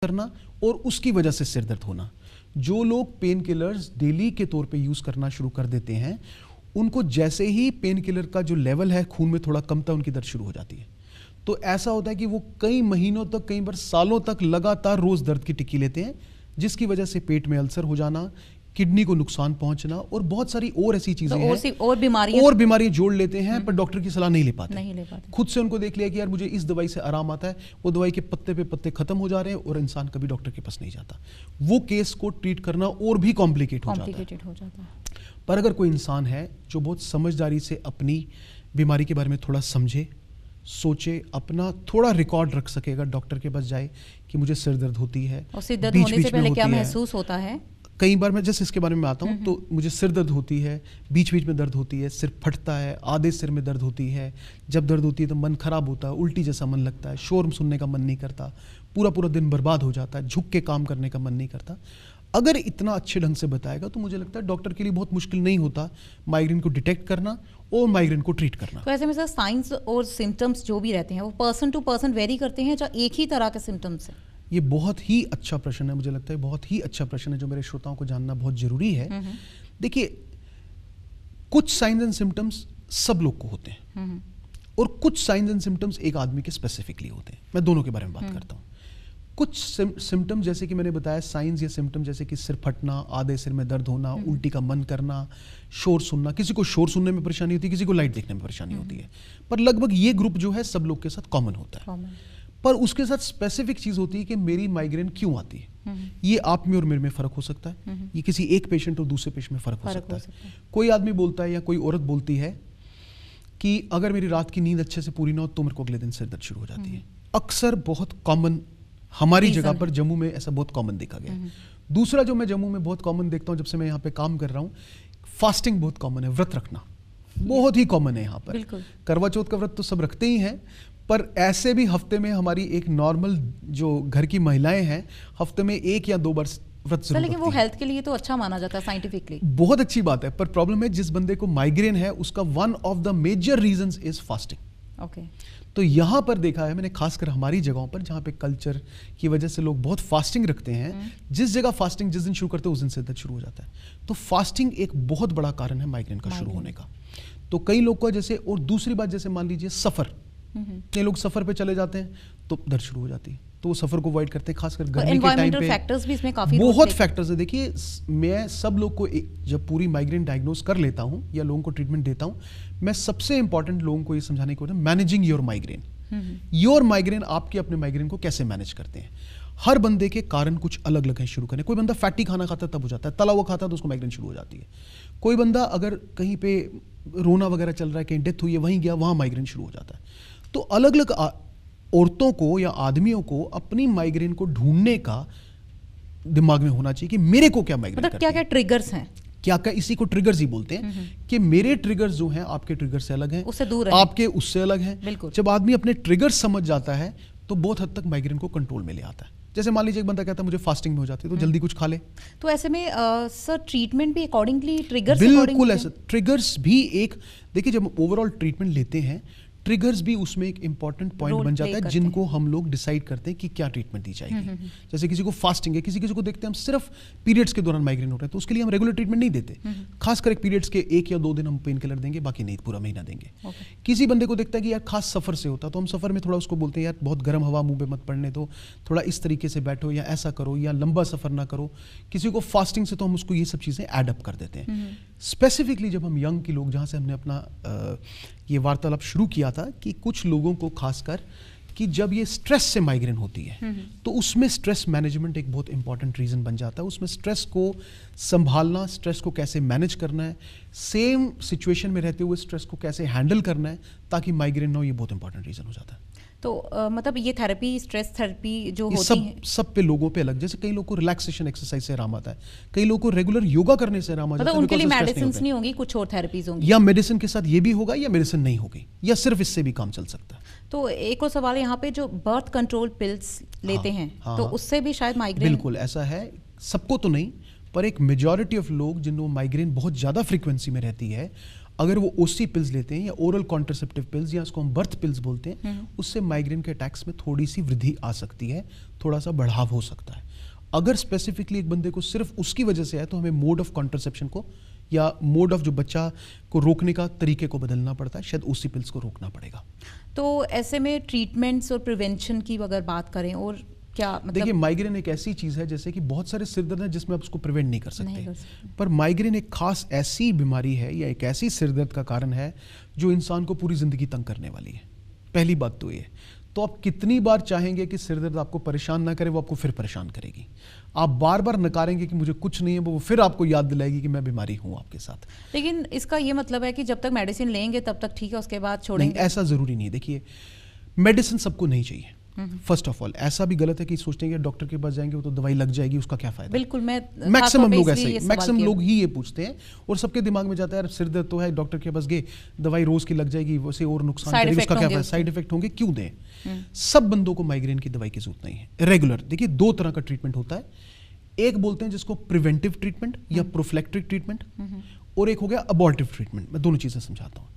करना और उसकी वजह से सिर दर्द होना। जो लोग पेन किलर्स डेली के तौर पे यूज करना शुरू कर देते हैं, उनको जैसे ही पेन किलर का जो लेवल है खून में थोड़ा कमता, उनकी दर्द शुरू हो जाती है। तो ऐसा होता है कि वो कई महीनों तक, कई बार सालों तक लगातार रोज दर्द की टिक्की लेते हैं, जिसकी वजह से पेट में अल्सर हो जाना, किडनी को नुकसान पहुंचना और बहुत सारी और ऐसी चीजें हैं, और बीमारियां जोड़ लेते हैं, पर डॉक्टर की सलाह नहीं ले पाते। खुद से उनको देख लिया कि यार मुझे इस दवाई से आराम आता है, वो दवाई के पत्ते पे पत्ते खत्म हो जा रहे हैं और इंसान कभी डॉक्टर के पास नहीं जाता। वो केस को ट्रीट करना और भी कॉम्प्लिकेट हो जाता है। पर अगर कोई इंसान है जो बहुत समझदारी से अपनी बीमारी के बारे में थोड़ा समझे, सोचे, अपना थोड़ा रिकॉर्ड रख सकेगा, डॉक्टर के पास जाए कि मुझे सिर दर्द होती है, और सिर दर्द होने से पहले क्या महसूस होता है। कई बार मैं जैसे इसके बारे में आता हूँ तो मुझे सिर दर्द होती है, बीच बीच में दर्द होती है, सिर फटता है, आधे सिर में दर्द होती है, जब दर्द होती है तो मन खराब होता है, उल्टी जैसा मन लगता है, शोर सुनने का मन नहीं करता, पूरा पूरा दिन बर्बाद हो जाता है, झुक के काम करने का मन नहीं करता। अगर इतना अच्छे ढंग से बताएगा तो मुझे लगता है डॉक्टर के लिए बहुत मुश्किल नहीं होता माइग्रेन को डिटेक्ट करना और माइग्रेन को ट्रीट करना। तो ऐसे में सर साइंस और सिम्टम्स जो भी रहते हैं वो पर्सन टू पर्सन वेरी करते हैं, या एक ही तरह के सिम्टम्स हैं? ये बहुत ही अच्छा प्रश्न है, मुझे लगता है बहुत ही अच्छा प्रश्न है जो मेरे श्रोताओं को जानना बहुत जरूरी है। देखिए, कुछ साइंस एंड सिम्टम्स सब लोग को होते हैं और कुछ साइंस एंड सिम्टम्स एक आदमी के स्पेसिफिकली होते हैं। मैं दोनों के बारे में बात करता हूँ। कुछ सिम्टम जैसे कि मैंने बताया, साइंस या सिम्टम जैसे कि सिर फटना, आधे सिर में दर्द होना, उल्टी का मन करना, शोर सुनना। किसी को शोर सुनने में परेशानी होती है, किसी को लाइट देखने में परेशानी होती है, पर लगभग ये ग्रुप जो है सब लोग के साथ कॉमन होता है। पर उसके साथ स्पेसिफिक चीज होती है कि मेरी माइग्रेन क्यों आती है। ये आप में और मेरे में फर्क हो सकता है, ये किसी एक पेशेंट और दूसरे पेशेंट में फर्क हो सकता है। कोई आदमी बोलता है या कोई औरत बोलती है कि अगर मेरी रात की नींद अच्छे से पूरी ना हो तो मेरे को अगले दिन सिर दर्द शुरू हो जाती है। अक्सर बहुत कॉमन हमारी जगह पर जम्मू में ऐसा बहुत कॉमन देखा गया है। दूसरा जो मैं जम्मू में बहुत कॉमन देखता हूँ जब से मैं यहाँ पे काम कर रहा हूँ, फास्टिंग बहुत कॉमन है, व्रत रखना बहुत ही कॉमन है यहाँ पर। करवा चौथ का व्रत तो सब रखते ही हैं, पर ऐसे भी हफ्ते में हमारी एक नॉर्मल जो घर की महिलाएं हैं हफ्ते में 1 या 2 बार व्रत जरूर। लेकिन वो हेल्थ के लिए तो अच्छा माना जाता है साइंटिफिकली, बहुत अच्छी बात है। पर प्रॉब्लम है जिस बंदे को माइग्रेन है उसका one of the major reasons is fasting. Okay. तो यहाँ पर देखा है मैंने, खासकर हमारी जगहों पर जहाँ पे कल्चर की वजह से लोग बहुत फास्टिंग रखते हैं, जिस जगह फास्टिंग जिस दिन शुरू करते हैं उस दिन से दर्द शुरू हो जाता है। तो फास्टिंग एक बहुत बड़ा कारण है माइग्रेन का शुरू होने का। तो कई लोग को जैसे, और दूसरी बात जैसे मान लीजिए सफर, कई लोग सफर पे चले जाते हैं तो दर्द शुरू हो जाती है, तो वो सफर को अवॉइड करते हैं, खासकर गर्मी के टाइम पे। फैक्टर्स भी इसमें काफी बहुत फैक्टर्स है। देखिए, मैं सब लोग को जब पूरी माइग्रेन डायग्नोज कर लेता हूं या लोगों को ट्रीटमेंट देता हूं, मैं सबसे इंपॉर्टेंट लोगों को ये समझाने की कोशिश, managing your migraine. Your migraine, आपके अपने माइग्रेन को कैसे मैनेज करते हैं। हर बंदे के कारण कुछ अलग अलग है शुरू करने। कोई बंदा फैटी खाना खाता है तब हो जाता है, तला हुआ खाता है तो उसको माइग्रेन शुरू हो जाती है। कोई बंदा अगर कहीं पे रोना वगैरह चल रहा है, कहीं डेथ हुई है, वहीं गया, वहां माइग्रेन शुरू हो जाता है। तो अलग अलग औरतों को या आदमियों को अपनी माइग्रेन को ढूंढने का दिमाग में होना चाहिए कि मेरे को क्या माइग्रेन मतलब क्या क्या ट्रिगर्स हैं, क्या क्या, इसी को ट्रिगर्स ही बोलते हैं कि मेरे ट्रिगर्स जो हैं आपके ट्रिगर से अलग हैं, उससे दूर है, आपके उससे अलग हैं। जब आदमी अपने ट्रिगर्स समझ जाता है तो बहुत हद तक माइग्रेन को कंट्रोल में ले आता है। जैसे मान लीजिए एक बंदा कहता है मुझे फास्टिंग में हो जाती है, तो जल्दी कुछ खा ले। तो ऐसे में सर ट्रीटमेंट भी अकॉर्डिंगली ट्रिगर्स, बिल्कुल ऐसा। ट्रिगर्स भी एक, देखिए जब ओवरऑल ट्रीटमेंट लेते हैं, ट्रिगर्स भी उसमें एक इंपॉर्टेंट पॉइंट बन जाता है, जिनको हम लोग डिसाइड करते हैं कि क्या ट्रीटमेंट दी जाएगी। जैसे किसी को फास्टिंग है, किसी को देखते हैं हम सिर्फ पीरियड्स के दौरान माइग्रेन हो रहे हैं, तो उसके लिए हम रेगुलर ट्रीटमेंट नहीं देते। खासकर एक पीरियड्स के 1 या 2 दिन हम पेन किलर देंगे, बाकी नहीं पूरा महीना देंगे। किसी बंदे को देखता है कि यार खास सफर से होता, तो हम सफर में थोड़ा उसको बोलते हैं यार बहुत गर्म हवा मुंह पे मत पड़ने दो, थोड़ा इस तरीके से बैठो या ऐसा करो, या लंबा सफर ना करो। किसी को फास्टिंग से तो हम उसको ये सब चीजें एड अप कर देते हैं। स्पेसिफिकली जब हम यंग के लोग, जहाँ से हमने अपना ये वार्तालाप शुरू किया था, कि कुछ लोगों को खासकर कि जब ये स्ट्रेस से माइग्रेन होती है तो उसमें स्ट्रेस मैनेजमेंट एक बहुत इंपॉर्टेंट रीजन बन जाता है। उसमें स्ट्रेस को संभालना, स्ट्रेस को कैसे मैनेज करना है, सेम सिचुएशन में रहते हुए स्ट्रेस को कैसे हैंडल करना है ताकि माइग्रेन ना हो, ये बहुत इंपॉर्टेंट रीजन हो जाता है। तो मतलब ये थेरेपी, स्ट्रेस थेरेपी जो होती है सब पे लोगों पे अलग। जैसे कई लोगों को रिलैक्सेशन एक्सरसाइज से आराम आता है, कई लोगों को रेगुलर योगा करने से आराम आता है। मतलब उनके लिए मेडिसिन नहीं होगी, कुछ और थेरेपीज होंगी, या मेडिसिन के साथ ये भी होगा या मेडिसिन नहीं होगी, या सिर्फ इससे भी काम चल सकता है। तो एक और सवाल यहाँ पे, जो बर्थ कंट्रोल पिल्स लेते हैं तो उससे भी शायद माइग्रेन? बिल्कुल ऐसा है, सबको तो नहीं, पर एक मेजॉरिटी ऑफ लोग जिनको माइग्रेन बहुत ज्यादा फ्रीक्वेंसी में रहती है, अगर वो ओसी पिल्स लेते हैं या ओरल कॉन्ट्रासेप्टिव पिल्स या उसको हम बर्थ पिल्स बोलते हैं, उससे माइग्रेन के अटैक्स में थोड़ी सी वृद्धि आ सकती है, थोड़ा सा बढ़ाव हो सकता है। अगर स्पेसिफिकली एक बंदे को सिर्फ उसकी वजह से है तो हमें मोड ऑफ कॉन्ट्रासेप्शन को या मोड ऑफ जो बच्चा को रोकने का तरीके को बदलना पड़ता है, शायद ओसी पिल्स को रोकना पड़ेगा। तो ऐसे में ट्रीटमेंट्स और प्रिवेंशन की अगर बात करें, और क्या मतलब? देखिए, माइग्रेन एक ऐसी चीज है जैसे कि बहुत सारे सिरदर्द हैं जिसमें आप उसको प्रिवेंट नहीं कर सकते, पर माइग्रेन एक खास ऐसी बीमारी है या एक ऐसी सिरदर्द का कारण है जो इंसान को पूरी जिंदगी तंग करने वाली है। पहली बात तो ये, तो आप कितनी बार चाहेंगे कि सिरदर्द आपको परेशान ना करे, वो आपको फिर परेशान करेगी। आप बार बार नकारेंगे कि मुझे कुछ नहीं है, वो फिर आपको याद दिलाएगी कि मैं बीमारी हूं आपके साथ। लेकिन इसका ये मतलब है कि जब तक मेडिसिन लेंगे तब तक ठीक है, उसके बाद छोड़ेंगे? नहीं, ऐसा जरूरी नहीं है। देखिए, मेडिसिन सबको नहीं चाहिए। फर्स्ट ऑफ ऑल ऐसा भी गलत है कि सोचते हैं कि डॉक्टर के पास जाएंगे वो तो दवाई लग जाएगी, उसका क्या फायदा। बिल्कुल, मैं मैक्सिमम लोग ऐसे ही, मैक्सिमम लोग ही ये पूछते हैं और सबके दिमाग में जाता है यार सिर दर्द तो है, डॉक्टर के पास गए, दवाई रोज की लग जाएगी, वैसे और नुकसान करेगी, उसका क्या फायदा, साइड इफेक्ट होंगे, क्यों दें। सब बंदों को माइग्रेन की दवाई की जरूरत नहीं है। रेगुलर, देखिए 2 तरह का ट्रीटमेंट होता है, एक बोलते हैं जिसको प्रिवेंटिव ट्रीटमेंट या प्रोफिलैक्टिक ट्रीटमेंट, और एक हो गया अबॉर्टिव ट्रीटमेंट। मैं दोनों चीजें समझाता हूँ।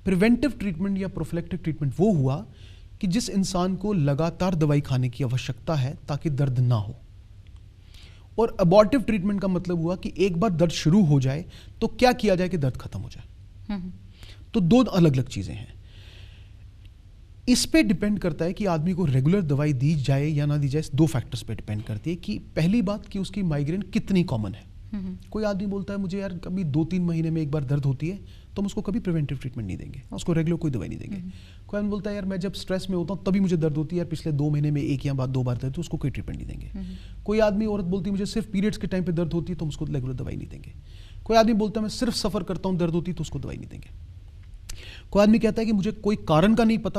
प्रिवेंटिव ट्रीटमेंट या प्रोफिलैक्टिक ट्रीटमेंट वो हुआ कि जिस इंसान को लगातार दवाई खाने की आवश्यकता है ताकि दर्द ना हो, और अबॉर्टिव ट्रीटमेंट का मतलब हुआ कि एक बार दर्द शुरू हो जाए तो क्या किया जाए कि दर्द खत्म हो जाए। तो 2 अलग अलग चीजें हैं। इस पे डिपेंड करता है कि आदमी को रेगुलर दवाई दी जाए या ना दी जाए। 2 फैक्टर्स पे डिपेंड करती है कि पहली बात कि उसकी माइग्रेन कितनी कॉमन है। कोई आदमी बोलता है मुझे यार कभी 2-3 महीने में एक बार दर्द होती है, तो हम उसको कभी प्रिवेंटिव ट्रीटमेंट नहीं देंगे, उसको रेगुलर कोई दवाई नहीं देंगे। कोई आदमी बोलता है यार मैं जब स्ट्रेस में होता हूँ तभी मुझे दर्द होती है, यार पिछले 2 महीने में 1 या 2 बार दर्द, तो उसको कोई ट्रीटमेंट नहीं देंगे। कोई आदमी, औरत बोलती है मुझे सिर्फ पीरियड्स के टाइम पे दर्द होती है, तो हम उसको रेगुलर दवाई नहीं देंगे। कोई आदमी बोलता है मैं सिर्फ सफर करता हूँ, दर्द होती है, तो उसको दवाई नहीं देंगे। कोई आदमी कहता है कि मुझे कोई कारण का नहीं पता,